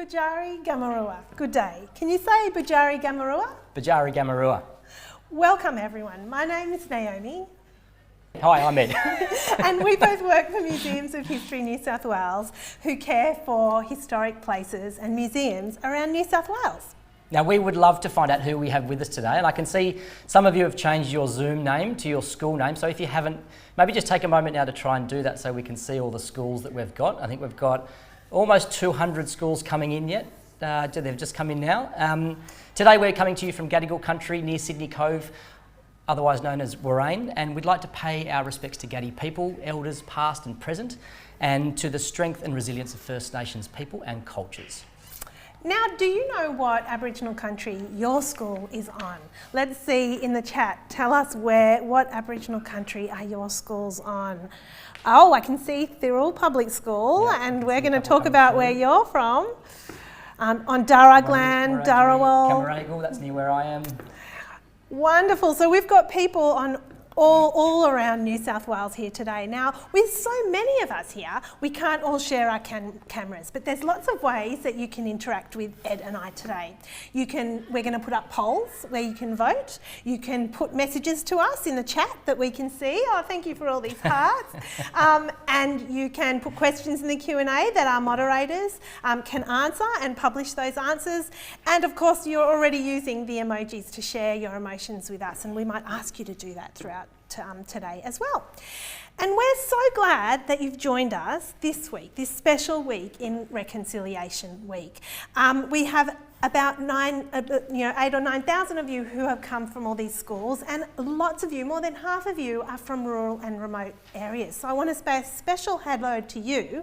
Bujari Gamarua. Good day. Can you say Bujari Gamarua? Bujari Gamarua. Welcome everyone. My name is Naomi. Hi, I'm Ed. And we both work for Museums of History New South Wales, who care for historic places and museums around New South Wales. Now, we would love to find out who we have with us today, and I can see some of you have changed your Zoom name to your school name, so if you haven't, maybe just take a moment now to try and do that so we can see all the schools that we've got. I think we've got almost 200 schools coming in yet. They've just come in now. Today we're coming to you from Gadigal country near Sydney Cove, otherwise known as Warrane, and we'd like to pay our respects to Gadi people, elders past and present, and to the strength and resilience of First Nations people and cultures. Now, do you know what Aboriginal country your school is on? Let's see in the chat. Tell us what Aboriginal country are your schools on? Oh, I can see Thirroul Public School, yeah, and we're going to talk about where you're from. On Darug land, Darawal. Coomaditchie, that's near where I am. Wonderful. So we've got people on all around New South Wales here today. Now, with so many of us here, we can't all share our cameras, but there's lots of ways that you can interact with Ed and I today. We're going to put up polls where you can vote. You can put messages to us in the chat that we can see. Oh, thank you for all these hearts. And you can put questions in the Q&A that our moderators can answer and publish those answers. And of course, you're already using the emojis to share your emotions with us, and we might ask you to do that throughout today as well. And we're so glad that you've joined us this week, this special week in Reconciliation Week. We have about 8,000 or 9,000 of you who have come from all these schools, and lots of you, more than half of you, are from rural and remote areas. So I want to say a special hello to you,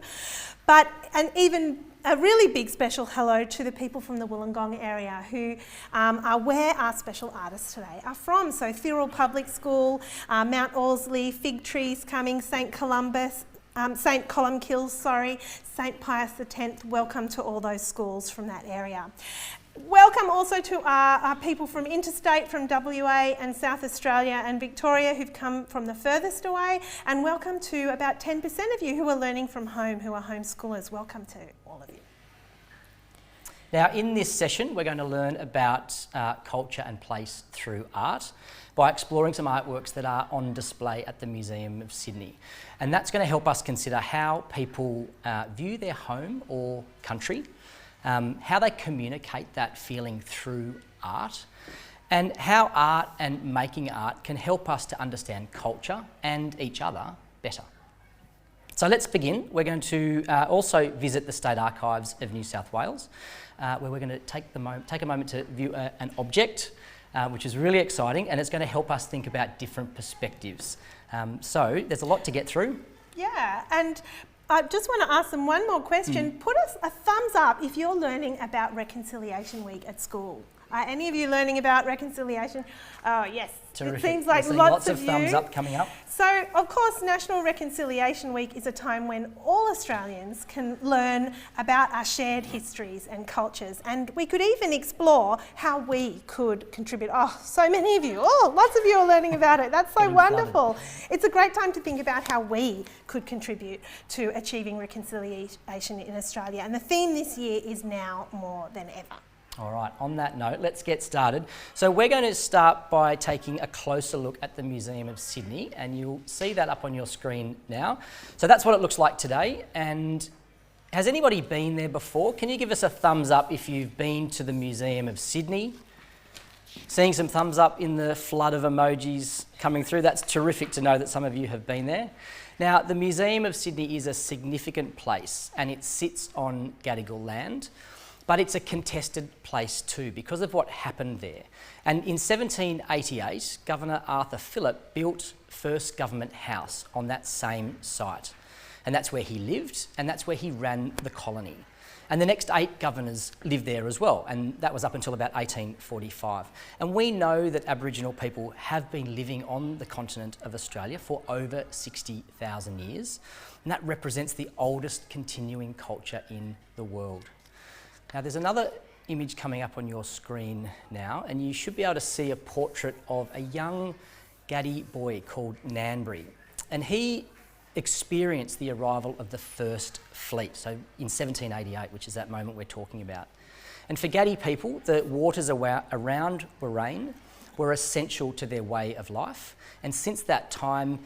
and even a really big special hello to the people from the Wollongong area who are where our special artists today are from. So Thirroul Public School, Mount Ausley, Fig Trees coming, St Columbkills, St Pius X. Welcome to all those schools from that area. Welcome also to our people from interstate, from WA and South Australia and Victoria, who've come from the furthest away, and welcome to about 10% of you who are learning from home, who are homeschoolers. Welcome to all of you. Now, in this session, we're going to learn about culture and place through art by exploring some artworks that are on display at the Museum of Sydney. And that's going to help us consider how people view their home or country, how they communicate that feeling through art, and how art and making art can help us to understand culture and each other better. So let's begin. We're going to also visit the State Archives of New South Wales, where we're going to take a moment to view an object, which is really exciting, and it's going to help us think about different perspectives. So there's a lot to get through. Yeah, and I just want to ask them one more question. Put us a thumbs up if you're learning about Reconciliation Week at school. Are any of you learning about reconciliation? Oh, yes. Terrific. It seems like lots of you. thumbs up coming up. So, of course, National Reconciliation Week is a time when all Australians can learn about our shared histories and cultures, and we could even explore how we could contribute. Oh, so many of you. Oh, lots of you are learning about it. That's so wonderful. It's a great time to think about how we could contribute to achieving reconciliation in Australia, and the theme this year is now more than ever. All right, on that note, let's get started. So we're going to start by taking a closer look at the Museum of Sydney, and you'll see that up on your screen now. So that's what it looks like today. And has anybody been there before? Can you give us a thumbs up if you've been to the Museum of Sydney? Seeing some thumbs up in the flood of emojis coming through. That's terrific to know that some of you have been there. Now, the Museum of Sydney is a significant place, and it sits on Gadigal land. But it's a contested place too because of what happened there. And in 1788, Governor Arthur Phillip built First Government House on that same site. And that's where he lived, and that's where he ran the colony. And the next 8 governors lived there as well, and that was up until about 1845. And we know that Aboriginal people have been living on the continent of Australia for over 60,000 years, and that represents the oldest continuing culture in the world. Now, there's another image coming up on your screen now, and you should be able to see a portrait of a young Gadi boy called Nanbury. And he experienced the arrival of the first fleet, so in 1788, which is that moment we're talking about. And for Gadi people, the waters around Warrain were essential to their way of life. And since that time,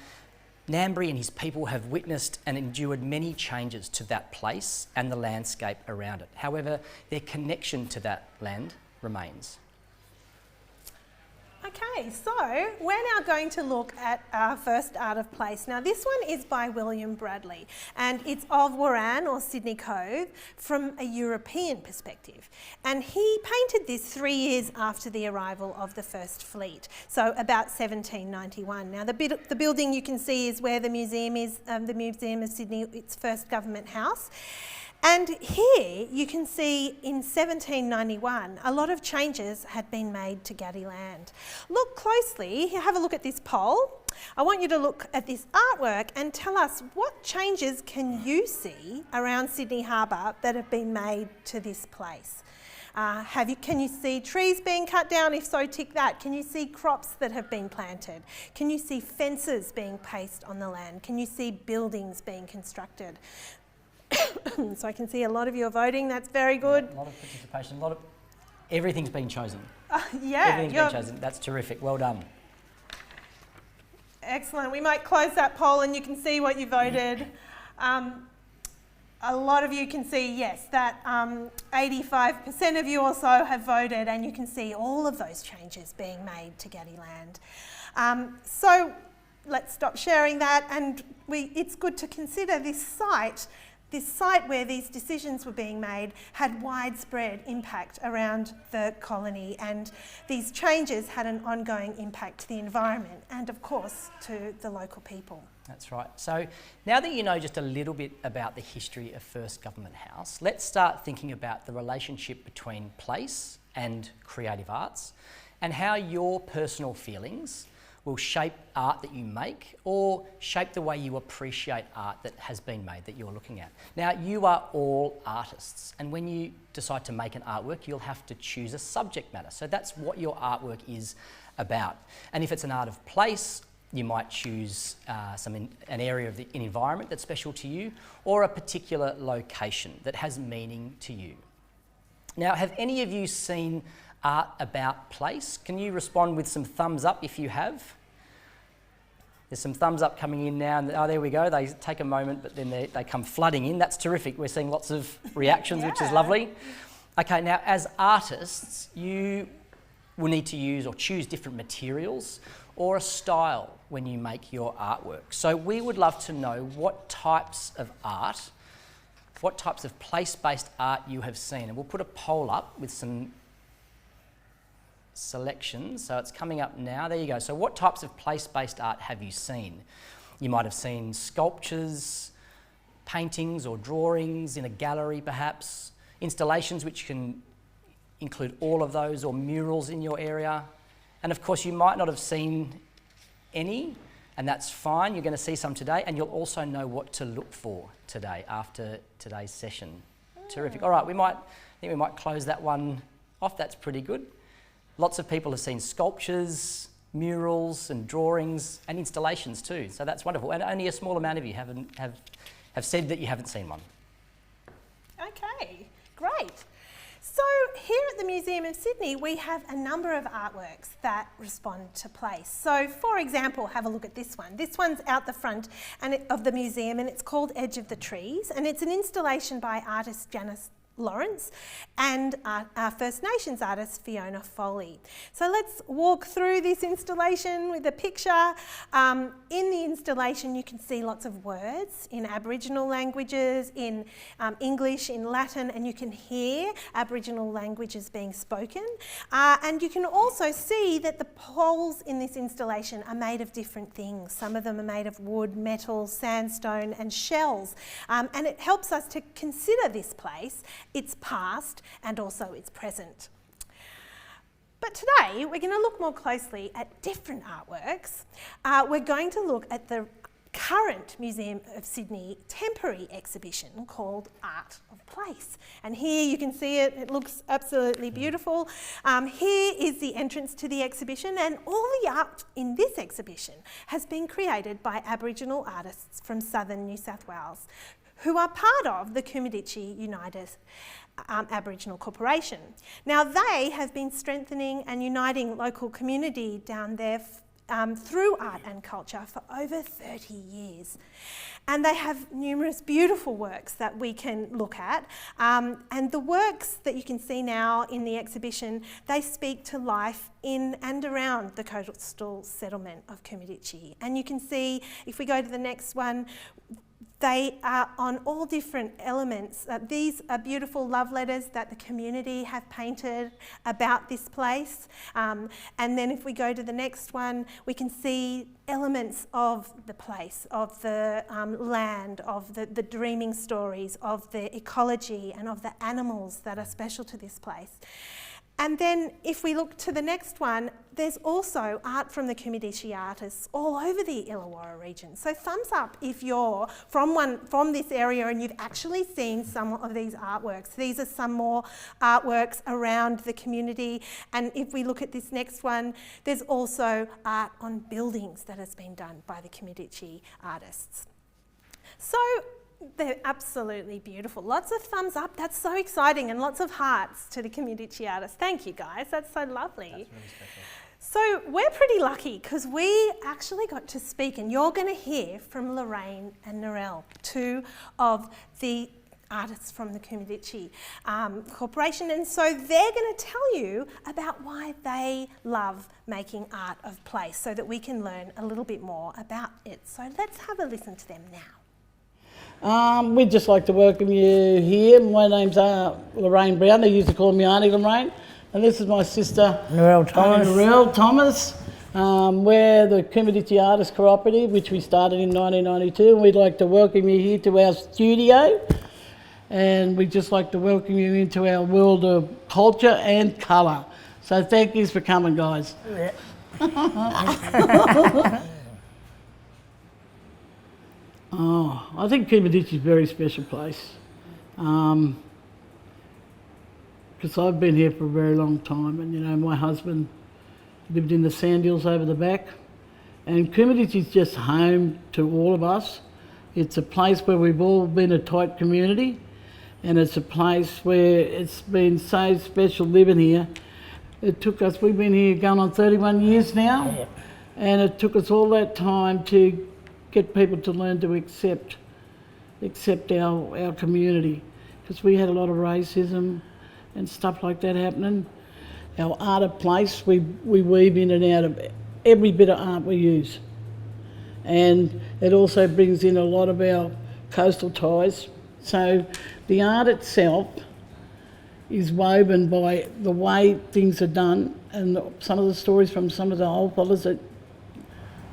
Ngambri and his people have witnessed and endured many changes to that place and the landscape around it. However, their connection to that land remains. Okay, so we're now going to look at our first art of place. Now this one is by William Bradley and it's of Warran or Sydney Cove from a European perspective. And he painted this 3 years after the arrival of the first fleet, so about 1791. Now the building you can see is where the museum is, the Museum of Sydney, its first government house. And here you can see in 1791 a lot of changes had been made to Gadi land. Look closely, have a look at this pole. I want you to look at this artwork and tell us what changes can you see around Sydney Harbour that have been made to this place. Can you see trees being cut down? If so, tick that. Can you see crops that have been planted? Can you see fences being placed on the land? Can you see buildings being constructed? So I can see a lot of you are voting, that's very good. Yeah, a lot of participation, everything's been chosen. Yeah. Everything's been chosen, that's terrific, well done. Excellent, we might close that poll and you can see what you voted. A lot of you can see, yes, that 85% of you or so have voted and you can see all of those changes being made to Gadi land. So let's stop sharing that and it's good to consider this site where these decisions were being made had widespread impact around the colony and these changes had an ongoing impact to the environment and of course to the local people. That's right. So now that you know just a little bit about the history of First Government House, let's start thinking about the relationship between place and creative arts and how your personal feelings will shape art that you make or shape the way you appreciate art that has been made that you're looking at. Now, you are all artists, and when you decide to make an artwork, you'll have to choose a subject matter. So that's what your artwork is about. And if it's an art of place, you might choose an area of an environment that's special to you or a particular location that has meaning to you. Now, have any of you seen art about place? Can you respond with some thumbs up if you have? There's some thumbs up coming in now. And, oh, there we go. They take a moment, but then they come flooding in. That's terrific. We're seeing lots of reactions, which is lovely. Okay, now as artists, you will need to use or choose different materials or a style when you make your artwork. So we would love to know what types of art, what types of place-based art you have seen. And we'll put a poll up with some selections. So it's coming up now. There you go. So what types of place-based art have you seen? You might have seen sculptures, paintings or drawings in a gallery perhaps, installations which can include all of those, or murals in your area. And of course you might not have seen any, and that's fine. You're going to see some today, and you'll also know what to look for today after today's session. Terrific. All right, I think we might close that one off. That's pretty good. Lots of people have seen sculptures, murals and drawings and installations too. So that's wonderful. And only a small amount of you have said that you haven't seen one. Okay, great. So here at the Museum of Sydney, we have a number of artworks that respond to place. So for example, have a look at this one. This one's out the front of the museum and it's called Edge of the Trees, and it's an installation by artist Janice Lawrence and our First Nations artist Fiona Foley. So let's walk through this installation with a picture. In the installation you can see lots of words in Aboriginal languages, in English, in Latin, and you can hear Aboriginal languages being spoken. And you can also see that the poles in this installation are made of different things. Some of them are made of wood, metal, sandstone and shells. And it helps us to consider this place, its past and also its present. But today we're going to look more closely at different artworks. We're going to look at the current Museum of Sydney temporary exhibition called Art of Place. And here you can see it, it looks absolutely beautiful. Here is the entrance to the exhibition, and all the art in this exhibition has been created by Aboriginal artists from southern New South Wales, who are part of the Coomaditchie United Aboriginal Corporation. Now they have been strengthening and uniting local community down there through art and culture for over 30 years. And they have numerous beautiful works that we can look at. And the works that you can see now in the exhibition, they speak to life in and around the coastal settlement of Coomaditchie. And you can see, if we go to the next one, they are on all different elements. These are beautiful love letters that the community have painted about this place. And then if we go to the next one, we can see elements of the place, of the land, of the dreaming stories, of the ecology and of the animals that are special to this place. And then if we look to the next one, there's also art from the Coomaditchie artists all over the Illawarra region. So thumbs up if you're from this area and you've actually seen some of these artworks. These are some more artworks around the community. And if we look at this next one, there's also art on buildings that has been done by the Coomaditchie artists. So they're absolutely beautiful. Lots of thumbs up. That's so exciting, and lots of hearts to the Coomaditchie artists. Thank you, guys. That's so lovely. That's really special. So we're pretty lucky because we actually got to speak, and you're going to hear from Lorraine and Narelle, two of the artists from the Coomaditchie Corporation. And so they're going to tell you about why they love making art of place so that we can learn a little bit more about it. So let's have a listen to them now. We'd just like to welcome you here. My name's Lorraine Brown. They used to call me Auntie Lorraine. And this is my sister, Narelle Thomas. Narelle Thomas. We're the Coomaditchie Artists Cooperative, which we started in 1992. And we'd like to welcome you here to our studio. And we'd just like to welcome you into our world of culture and colour. So thank you for coming, guys. Yeah. Oh, I think Coomaditchie is a very special place. Because I've been here for a very long time, and you know, my husband lived in the sand hills over the back, and Coomaditchie is just home to all of us. It's a place where we've all been a tight community, and it's a place where it's been so special living here. It took us, we've been here going on 31 years now, Yeah. and it took us all that time to get people to learn to accept our community, because we had a lot of racism and stuff like that happening. Our art of place, we weave in and out of every bit of art we use. And it also brings in a lot of our coastal ties. So the art itself is woven by the way things are done, and some of the stories from some of the old fellas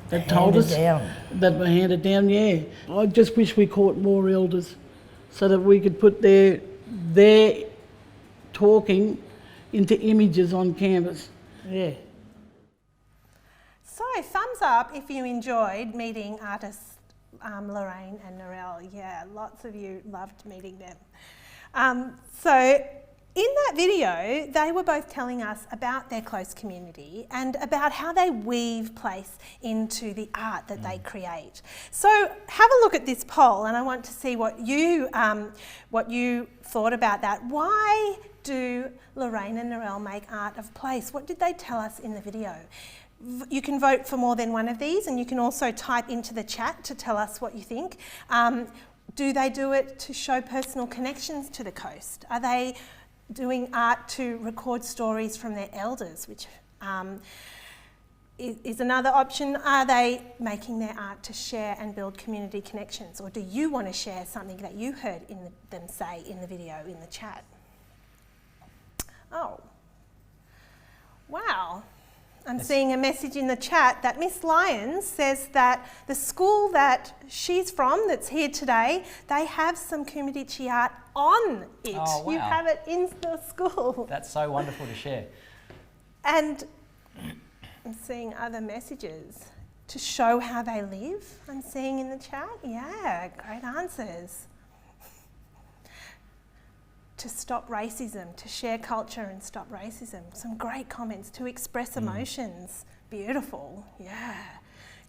that told us, that were handed down, yeah. I just wish we caught more elders so that we could put their talking into images on canvas. Yeah. So thumbs up if you enjoyed meeting artists Lorraine and Narelle. Yeah, lots of you loved meeting them. So in that video, they were both telling us about their close community and about how they weave place into the art that they create. So have a look at this poll, and I want to see what you thought about that. Why do Lorraine and Narelle make art of place? What did they tell us in the video? You can vote for more than one of these, and you can also type into the chat to tell us what you think. Do they do it to show personal connections to the coast? Are they doing art to record stories from their elders, which is another option? Are they making their art to share and build community connections? Or do you want to share something that you heard them say in the video, in the chat? Oh, wow. I'm seeing a message in the chat that Miss Lyons says that the school that she's from, that's here today, they have some Coomaditchie art on it. Oh, wow. You have it in the school. That's so wonderful to share. And I'm seeing other messages. to show how they live, I'm seeing in the chat. Yeah, great answers. To stop racism, to share culture and stop racism. Some great comments. To express emotions. Beautiful, yeah.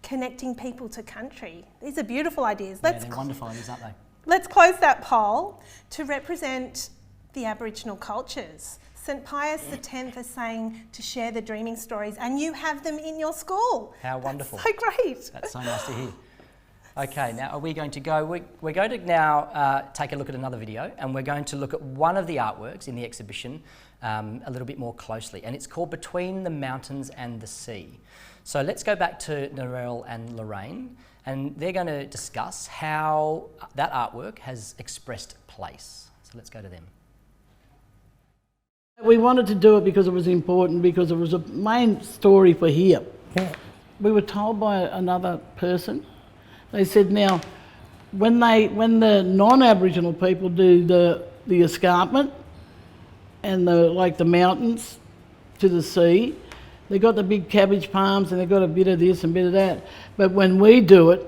Connecting people to country. These are beautiful ideas. Yeah, they're wonderful ideas, aren't they? Let's close that poll. To represent the Aboriginal cultures. St Pius X is saying to share the dreaming stories, and you have them in your school. How wonderful. That's so great. That's so nice to hear. Okay, now are we going to go, we're going to now take a look at another video, and we're going to look at one of the artworks in the exhibition a little bit more closely, and it's called Between the Mountains and the Sea. So let's go back to Narelle and Lorraine, and they're going to discuss how that artwork has expressed place. So let's go to them. We wanted to do it because it was important, because it was a main story for here. Yeah. We were told by another person, they said now, when the non-Aboriginal people do the escarpment and the mountains to the sea, they got the big cabbage palms and they got a bit of this and a bit of that. But when we do it,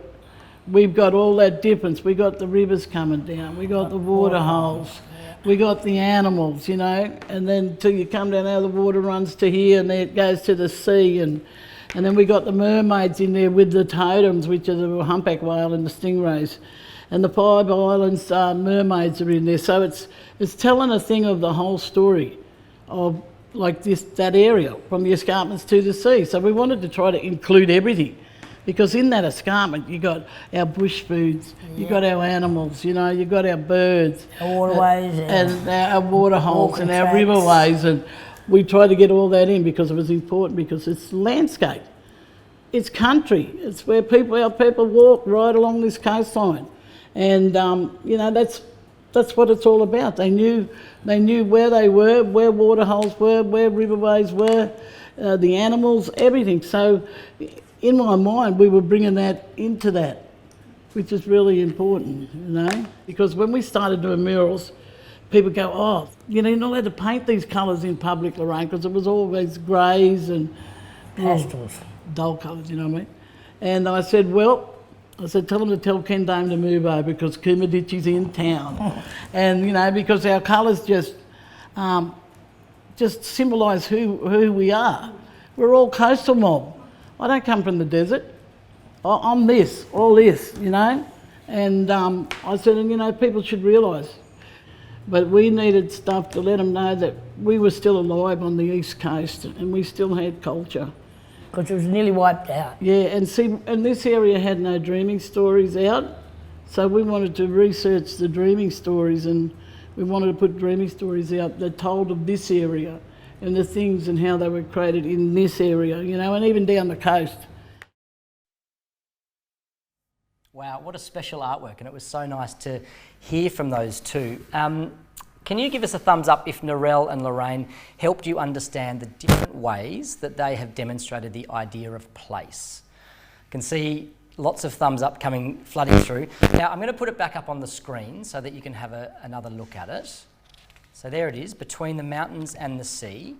we've got all that difference. We got the rivers coming down, we got the water holes, we got the animals, you know, and then till you come down there, the water runs to here and then it goes to the sea, and then we got the mermaids in there with the totems, which are the humpback whale and the stingrays, and the Five Islands mermaids are in there. So it's telling a thing of the whole story of like that area from the escarpments to the sea. So we wanted to try to include everything. Because in that escarpment, you got our bush foods, you got our animals, you know, you got our birds, Our waterways and our water holes and our walking tracks. riverways, and we tried to get all that in because it was important, because it's landscape, it's country, it's where our people walk right along this coastline, and you know, that's what it's all about. They knew where they were, where water holes were, where riverways were, the animals, everything. So in my mind, we were bringing that into that, which is really important, you know, because when we started doing murals, people go, oh, you know, you're not allowed to paint these colours in public, Lorraine, because it was always greys and Pastels. dull colours, you know what I mean? And I said, tell them to tell Ken Dame to move over because Coomaditchie's in town. And, you know, because our colours just symbolise who we are. We're all coastal mob. I don't come from the desert. I'm all this, you know. And I said, you know, people should realise. But we needed stuff to let them know that we were still alive on the East Coast and we still had culture. Because it was nearly wiped out. Yeah, and this area had no dreaming stories out. So we wanted to research the dreaming stories, and we wanted to put dreaming stories out that told of this area and the things and how they were created in this area, you know, and even down the coast. Wow, what a special artwork, and it was so nice to hear from those two. Can you give us a thumbs up if Narelle and Lorraine helped you understand the different ways that they have demonstrated the idea of place? You can see lots of thumbs up flooding through. Now I'm going to put it back up on the screen so that you can have another look at it. So there it is, Between the Mountains and the Sea.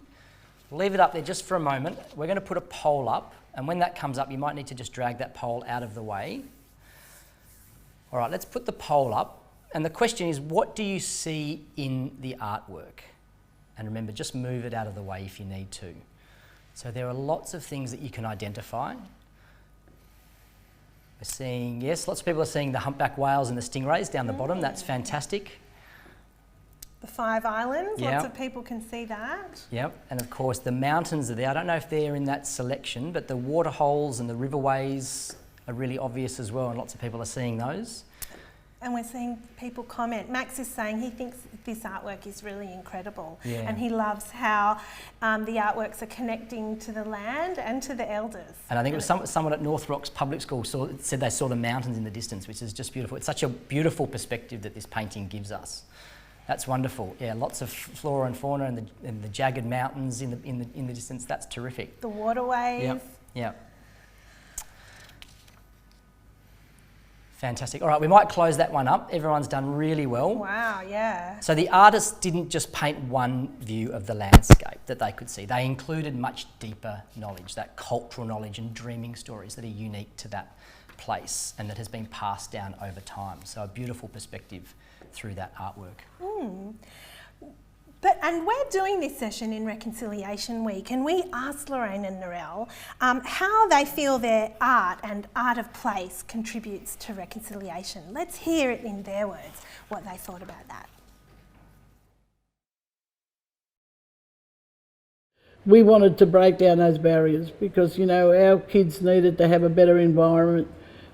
Leave it up there just for a moment. We're going to put a poll up, and when that comes up, you might need to just drag that poll out of the way. All right, let's put the poll up. And the question is, what do you see in the artwork? And remember, just move it out of the way if you need to. So there are lots of things that you can identify. We're seeing, yes, lots of people are seeing the humpback whales and the stingrays down the bottom. That's fantastic. The Five Islands, Yep. lots of people can see that. Yep, and of course the mountains are there. I don't know if they're in that selection, but the water holes and the riverways are really obvious as well, and lots of people are seeing those. And we're seeing people comment. Max is saying he thinks this artwork is really incredible. Yeah. And he loves how the artworks are connecting to the land and to the elders. And I think it was someone at North Rocks Public School said they saw the mountains in the distance, which is just beautiful. It's such a beautiful perspective that this painting gives us. That's wonderful. Yeah, lots of flora and fauna and the jagged mountains in the distance. That's terrific. The waterways. Yep. Yep. Fantastic. All right, we might close that one up. Everyone's done really well. Wow, yeah. So the artists didn't just paint one view of the landscape that they could see. They included much deeper knowledge, that cultural knowledge and dreaming stories that are unique to that place and that has been passed down over time. So a beautiful perspective through that artwork. And we're doing this session in Reconciliation Week, and we asked Lorraine and Narelle how they feel their art and art of place contributes to reconciliation. Let's hear it in their words, what they thought about that. We wanted to break down those barriers because, you know, our kids needed to have a better environment.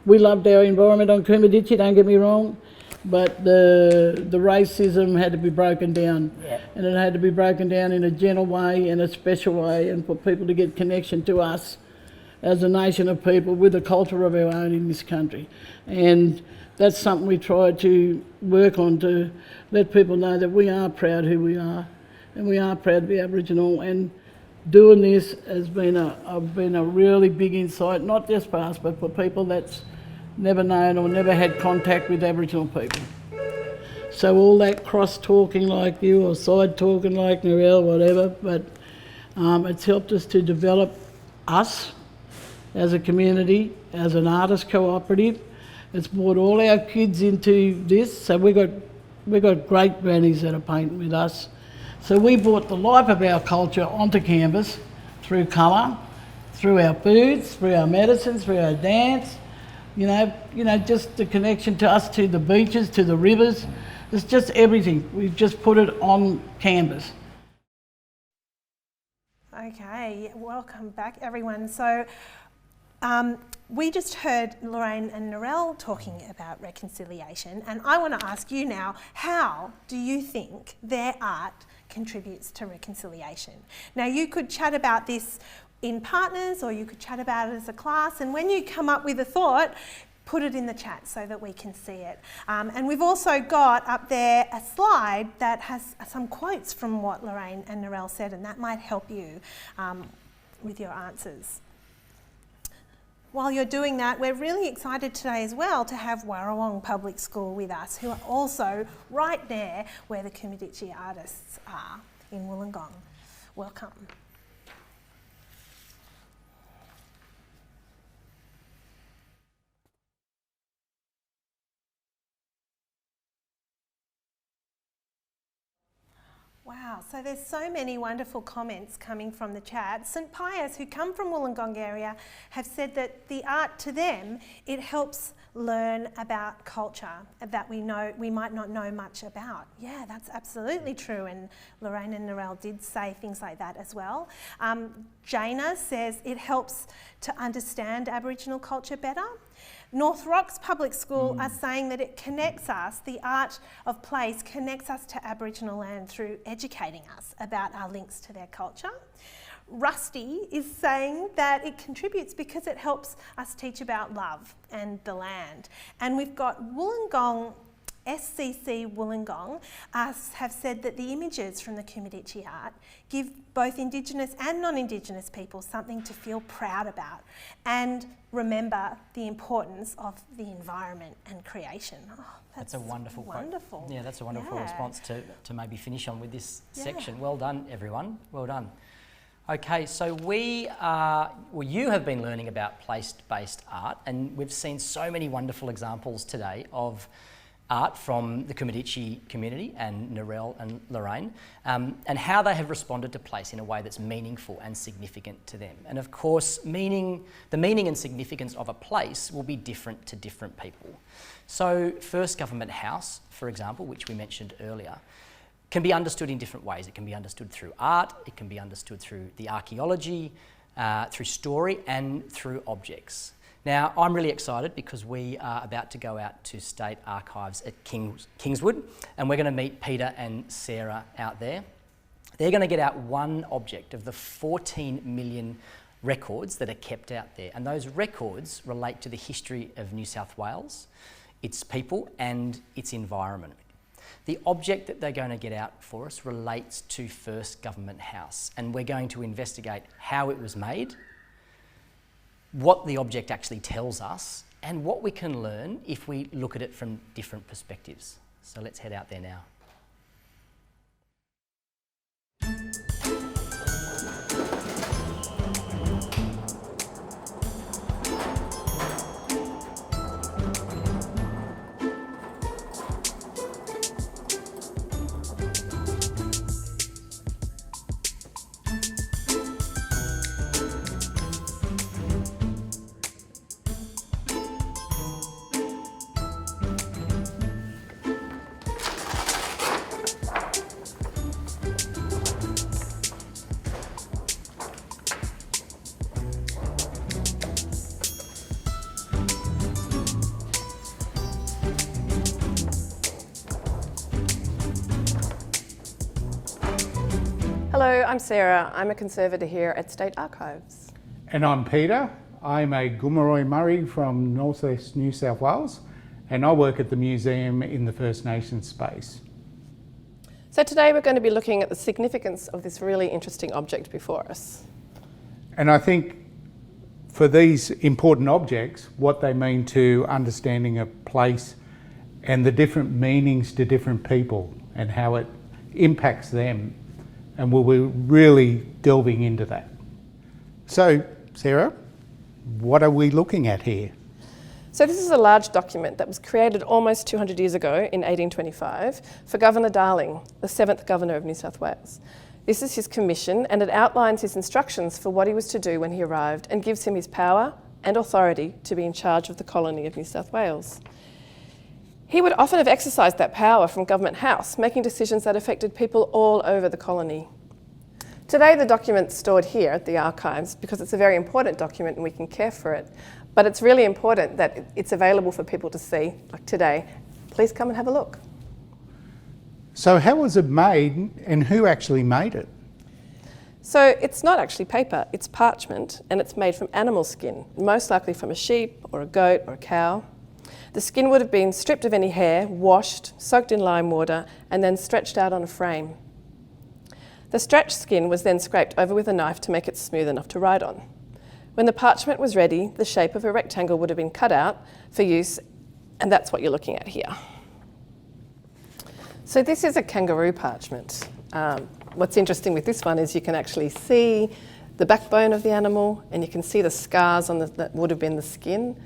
We loved our environment on Coomaditchie, don't get me wrong, but the racism had to be broken down. Yeah. And it had to be broken down in a gentle way, in a special way, and for people to get connection to us as a nation of people with a culture of our own in this country. And that's something we try to work on, to let people know that we are proud who we are, and we are proud to be Aboriginal. And doing this has been a really big insight, not just for us, but for people that's never known or never had contact with Aboriginal people. So all that cross-talking like you or side-talking like Narelle, whatever, but it's helped us to develop us as a community, as an artist cooperative. It's brought all our kids into this, so we got great grannies that are painting with us. So we brought the life of our culture onto canvas through colour, through our foods, through our medicines, through our dance. You know, just the connection to us, to the beaches, to the rivers. It's just everything. We've just put it on canvas. Okay, welcome back everyone. So we just heard Lorraine and Narelle talking about reconciliation, and I want to ask you now, how do you think their art contributes to reconciliation? Now you could chat about this in partners, or you could chat about it as a class, and when you come up with a thought, put it in the chat so that we can see it. And we've also got up there a slide that has some quotes from what Lorraine and Narelle said, and that might help you with your answers. While you're doing that, we're really excited today as well to have Wollongong Public School with us, who are also right there where the Coomaditchie artists are in Wollongong. Welcome. Wow, so there's so many wonderful comments coming from the chat. St Pius, who come from Wollongong area, have said that the art to them, it helps learn about culture that we might not know much about. Yeah, that's absolutely true, and Lorraine and Narelle did say things like that as well. Jaina says it helps to understand Aboriginal culture better. North Rocks Public School are saying that it connects us, the art of place connects us to Aboriginal land through educating us about our links to their culture. Rusty is saying that it contributes because it helps us teach about love and the land. And we've got Wollongong, SCC Wollongong have said that the images from the Coomaditchie art give both Indigenous and non-Indigenous people something to feel proud about and remember the importance of the environment and creation. Oh, that's a wonderful wonderful. Quote. Yeah, that's a wonderful response to maybe finish on with this section. Well done, everyone. Well done. Okay, so you have been learning about place-based art, and we've seen so many wonderful examples today of art from the Coomaditchie community and Narelle and Lorraine, and how they have responded to place in a way that's meaningful and significant to them. And of course, the meaning and significance of a place will be different to different people. So First Government House, for example, which we mentioned earlier, can be understood in different ways. It can be understood through art, it can be understood through the archaeology, through story and through objects. Now, I'm really excited because we are about to go out to State Archives at Kingswood, and we're going to meet Peter and Sarah out there. They're going to get out one object of the 14 million records that are kept out there, and those records relate to the history of New South Wales, its people and its environment. The object that they're going to get out for us relates to First Government House, and we're going to investigate how it was made, what the object actually tells us and what we can learn if we look at it from different perspectives. So let's head out there now. Hello, I'm Sarah. I'm a conservator here at State Archives. And I'm Peter. I'm a Gomeroi Murray from northwest New South Wales, and I work at the museum in the First Nations space. So today we're going to be looking at the significance of this really interesting object before us. And I think for these important objects, what they mean to understanding a place and the different meanings to different people and how it impacts them. And we'll be really delving into that. So, Sarah, what are we looking at here? So this is a large document that was created almost 200 years ago in 1825 for Governor Darling, the 7th Governor of New South Wales. This is his commission, and it outlines his instructions for what he was to do when he arrived and gives him his power and authority to be in charge of the colony of New South Wales. He would often have exercised that power from Government House, making decisions that affected people all over the colony. Today, the document's stored here at the archives because it's a very important document and we can care for it. But it's really important that it's available for people to see, like today. Please come and have a look. So how was it made and who actually made it? So it's not actually paper, it's parchment, and it's made from animal skin, most likely from a sheep or a goat or a cow. The skin would have been stripped of any hair, washed, soaked in lime water, and then stretched out on a frame. The stretched skin was then scraped over with a knife to make it smooth enough to write on. When the parchment was ready, the shape of a rectangle would have been cut out for use, and that's what you're looking at here. So this is a kangaroo parchment. What's interesting with this one is you can actually see the backbone of the animal, and you can see the scars on that would have been the skin.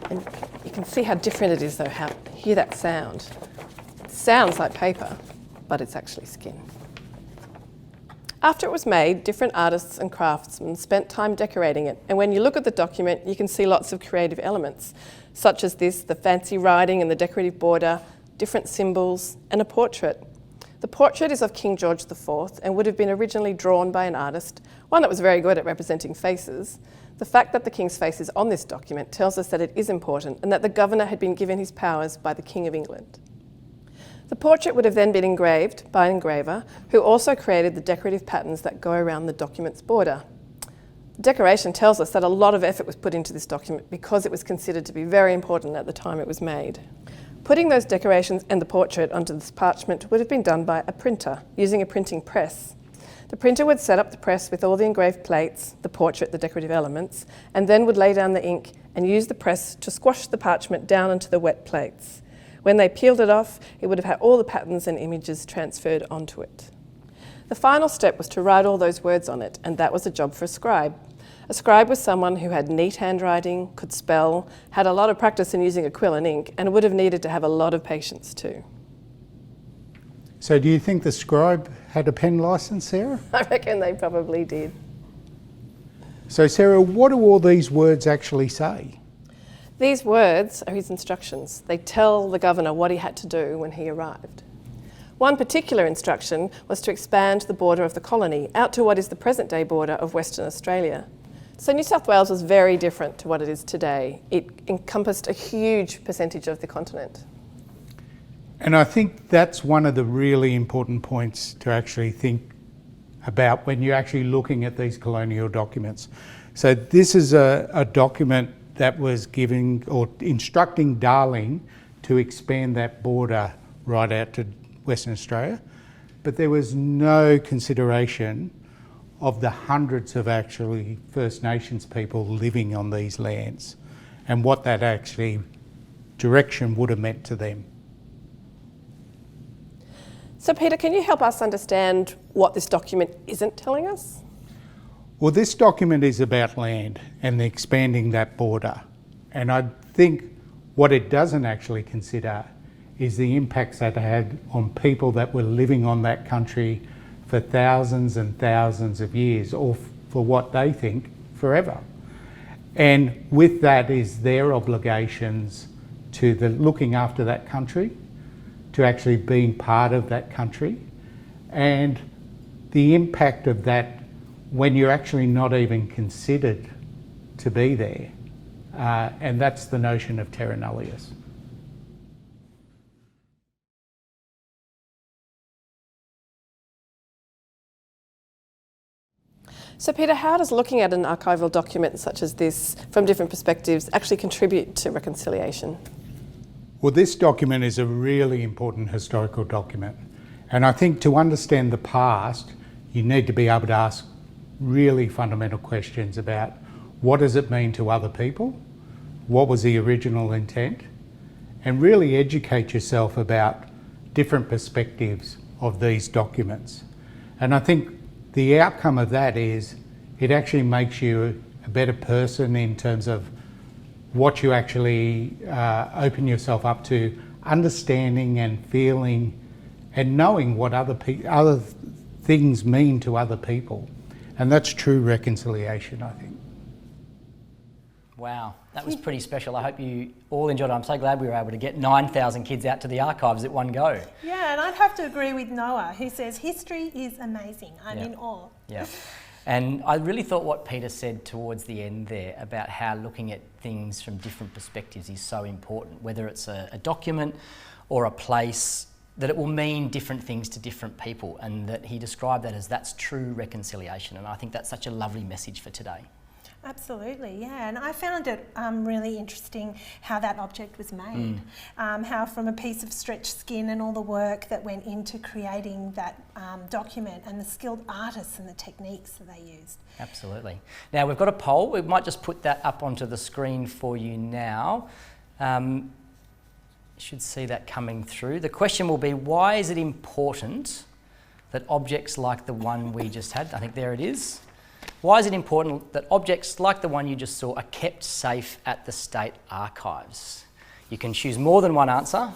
And you can see how different it is though, hear that sound. It sounds like paper, but it's actually skin. After it was made, different artists and craftsmen spent time decorating it, and when you look at the document, you can see lots of creative elements, such as this, the fancy writing and the decorative border, different symbols, and a portrait. The portrait is of King George IV and would have been originally drawn by an artist, one that was very good at representing faces. The fact that the King's face is on this document tells us that it is important and that the Governor had been given his powers by the King of England. The portrait would have then been engraved by an engraver who also created the decorative patterns that go around the document's border. The decoration tells us that a lot of effort was put into this document because it was considered to be very important at the time it was made. Putting those decorations and the portrait onto this parchment would have been done by a printer using a printing press. The printer would set up the press with all the engraved plates, the portrait, the decorative elements, and then would lay down the ink and use the press to squash the parchment down onto the wet plates. When they peeled it off, it would have had all the patterns and images transferred onto it. The final step was to write all those words on it, and that was a job for a scribe. A scribe was someone who had neat handwriting, could spell, had a lot of practice in using a quill and ink, and would have needed to have a lot of patience too. So do you think the scribe had a pen licence, Sarah? I reckon they probably did. So Sarah, what do all these words actually say? These words are his instructions. They tell the Governor what he had to do when he arrived. One particular instruction was to expand the border of the colony out to what is the present-day border of Western Australia. So New South Wales was very different to what it is today. It encompassed a huge percentage of the continent. And I think that's one of the really important points to actually think about when you're actually looking at these colonial documents. So this is a document that was giving or instructing Darling to expand that border right out to Western Australia, but there was no consideration of the hundreds of actually First Nations people living on these lands and what that actually direction would have meant to them. So Peter, can you help us understand what this document isn't telling us? Well, this document is about land and expanding that border. And I think what it doesn't actually consider is the impacts that it had on people that were living on that country for thousands and thousands of years, or for what they think, forever. And with that is their obligations to the looking after that country, to actually being part of that country, and the impact of that when you're actually not even considered to be there. And that's the notion of terra nullius. So Peter, how does looking at an archival document such as this from different perspectives actually contribute to reconciliation? Well, this document is a really important historical document. And I think to understand the past, you need to be able to ask really fundamental questions about what does it mean to other people? What was the original intent? And really educate yourself about different perspectives of these documents. And I think the outcome of that is it actually makes you a better person in terms of what you actually open yourself up to, understanding and feeling and knowing what other things mean to other people. And that's true reconciliation, I think. Wow, that was pretty special. I hope you all enjoyed it. I'm so glad we were able to get 9,000 kids out to the archives at one go. Yeah, and I'd have to agree with Noah, who says history is amazing. I'm in awe. Yeah. And I really thought what Peter said towards the end there about how looking at things from different perspectives is so important, whether it's a document or a place, that it will mean different things to different people, and that he described that as that's true reconciliation. And I think that's such a lovely message for today. Absolutely, yeah, and I found it really interesting how that object was made, how from a piece of stretched skin and all the work that went into creating that document, and the skilled artists and the techniques that they used. Absolutely. Now we've got a poll. We might just put that up onto the screen for you now. You should see that coming through. The question will be, why is it important that objects like the one we just had, I think there it is, why is it important that objects like the one you just saw are kept safe at the State Archives? You can choose more than one answer.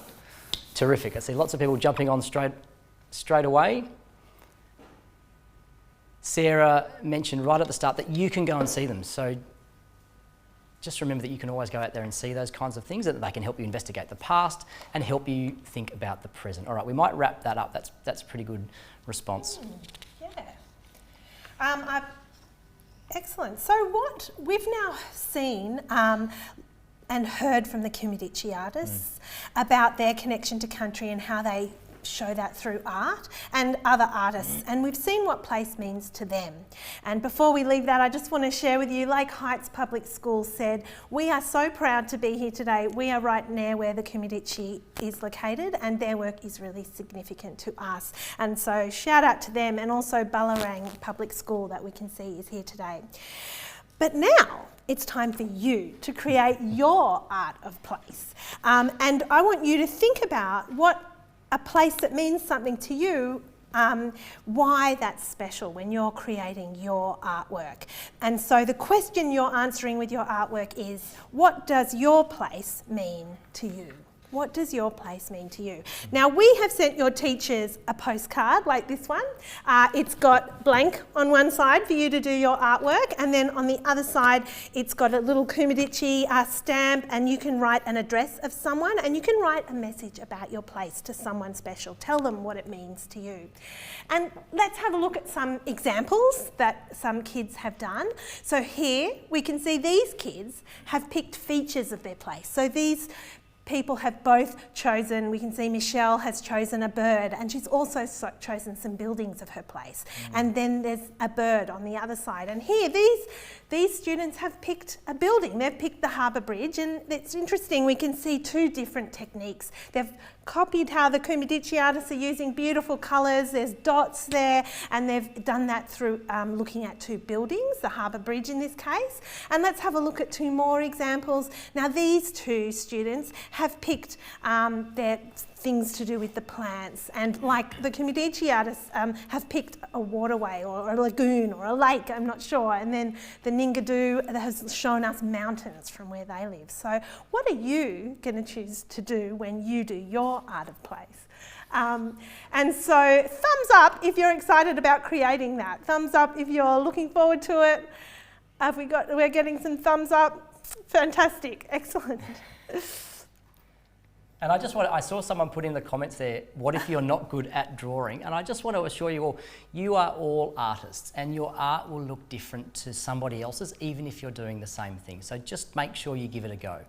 Terrific. I see lots of people jumping on straight away. Sarah mentioned right at the start that you can go and see them. So just remember that you can always go out there and see those kinds of things, that they can help you investigate the past and help you think about the present. All right, we might wrap that up. That's a pretty good response. Yeah. Excellent. So what we've now seen and heard from the Coomaditchie artists about their connection to country and how they show that through art and other artists, and we've seen what place means to them. And before we leave that, I just want to share with you, Lake Heights Public Schools said, we are so proud to be here today. We are right near where the Coomaditchie is located, and their work is really significant to us. And so shout out to them, and also Ballarang Public School that we can see is here today. But now it's time for you to create your art of place. And I want you to think about what a place that means something to you, why that's special when you're creating your artwork. And so the question you're answering with your artwork is, what does your place mean to you? What does your place mean to you? Now, we have sent your teachers a postcard like this one. It's got blank on one side for you to do your artwork, and then on the other side, it's got a little Coomaditchie stamp, and you can write an address of someone, and you can write a message about your place to someone special. Tell them what it means to you. And let's have a look at some examples that some kids have done. So here we can see these kids have picked features of their place. So these people have both chosen, we can see Michelle has chosen a bird, and she's also chosen some buildings of her place. And then there's a bird on the other side. And here, these students have picked a building. They've picked the harbour bridge, and it's interesting, we can see two different techniques. They've copied how the Coomaditchie artists are using beautiful colours, there's dots there, and they've done that through looking at two buildings, the harbour bridge in this case. And let's have a look at two more examples. Now these two students have picked their things to do with the plants, and like the Coomaditchie artists have picked a waterway or a lagoon or a lake, I'm not sure, and then the Ningadoo has shown us mountains from where they live. So what are you going to choose to do when you do your art of place? And so thumbs up if you're excited about creating that. Thumbs up if you're looking forward to it. We're getting some thumbs up. Fantastic, excellent. And I saw someone put in the comments there, what if you're not good at drawing? And I just want to assure you all, you are all artists, and your art will look different to somebody else's, even if you're doing the same thing. So just make sure you give it a go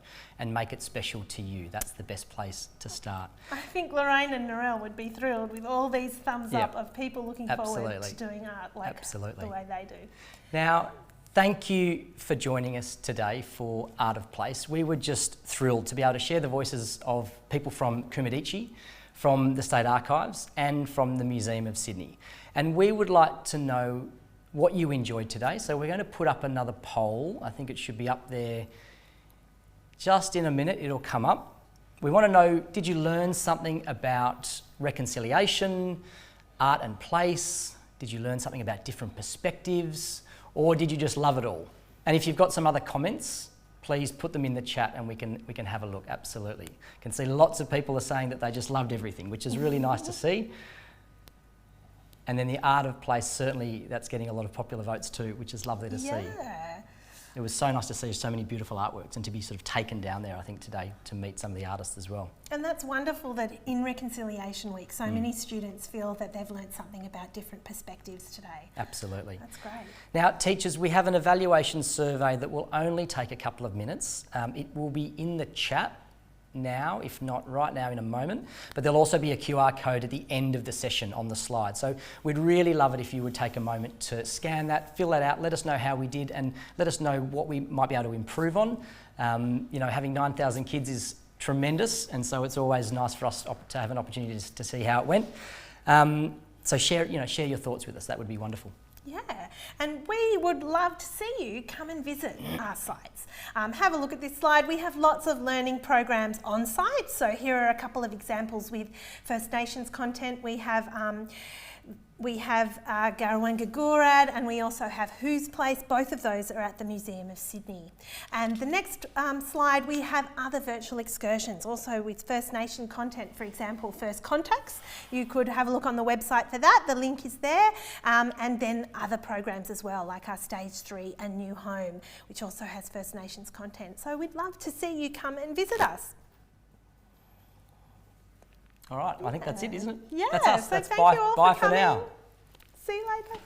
and make it special to you. That's the best place to start. I think Lorraine and Narelle would be thrilled with all these thumbs up of people looking forward to doing art like the way they do. Now, thank you for joining us today for Art of Place. We were just thrilled to be able to share the voices of people from Coomaditchie, from the State Archives, and from the Museum of Sydney. And we would like to know what you enjoyed today. So we're going to put up another poll. I think it should be up there just in a minute. It'll come up. We want to know, did you learn something about reconciliation, art and place? Did you learn something about different perspectives? Or did you just love it all? And if you've got some other comments, please put them in the chat and we can have a look, absolutely. You can see lots of people are saying that they just loved everything, which is really nice to see. And then the art of place, certainly that's getting a lot of popular votes too, which is lovely to see. It was so nice to see so many beautiful artworks and to be sort of taken down there, I think, today to meet some of the artists as well. And that's wonderful that in Reconciliation Week, so many students feel that they've learnt something about different perspectives today. Absolutely. That's great. Now, teachers, we have an evaluation survey that will only take a couple of minutes. It will be in the chat now, if not right now in a moment, but there'll also be a QR code at the end of the session on the slide. So we'd really love it if you would take a moment to scan that, fill that out, let us know how we did, and let us know what we might be able to improve on. You know, having 9,000 kids is tremendous, and so it's always nice for us to have an opportunity to see how it went. So share your thoughts with us. That would be wonderful. Yeah, and we would love to see you come and visit our sites. Have a look at this slide. We have lots of learning programs on site. So here are a couple of examples with First Nations content. We have Garawanga Gurad, and we also have Whose Place. Both of those are at the Museum of Sydney. And the next slide, we have other virtual excursions, also with First Nation content. For example, First Contacts. You could have a look on the website for that. The link is there. And then other programs as well, like our Stage 3 and New Home, which also has First Nations content. So we'd love to see you come and visit us. All right, I think that's it, isn't it? Yeah, that's us. so That's thank bye, you all bye for for coming. now. See you later.